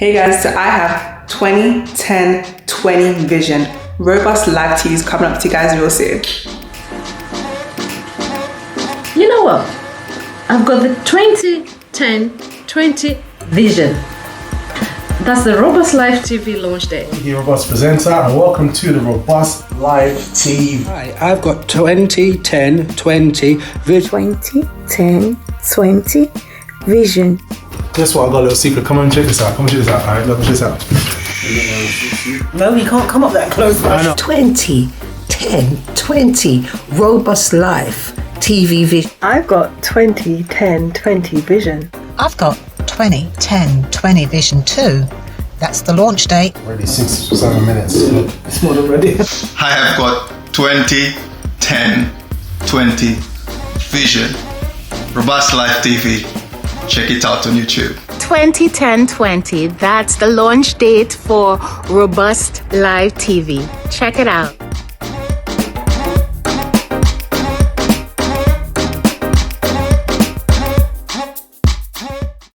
Hey guys, so I have 20-10-20 vision. Robust live TV is coming up to you guys real soon. You know what? I've got the 20-10-20 vision. That's the Robust Live TV launch day. Thank you, Robust Presenter, and welcome to the Robust Live TV. Hi, I've got 20-10-20 vision. 20-10-20 vision. Guess what? I got a little secret. Come on, check this out. Come on, check this out. All right, look, check this out. No, he can't come up that close. 20-10-20 Robust Life TV vision. I've got 20-10-20 vision. I've got 20-10-20 vision too. That's the launch date. Already 6-7 minutes. It's more than ready. I have got 20-10-20 vision. Robust Live TV. Check it out on YouTube. 20-10-20. That's the launch date for Robust Live TV. Check it out.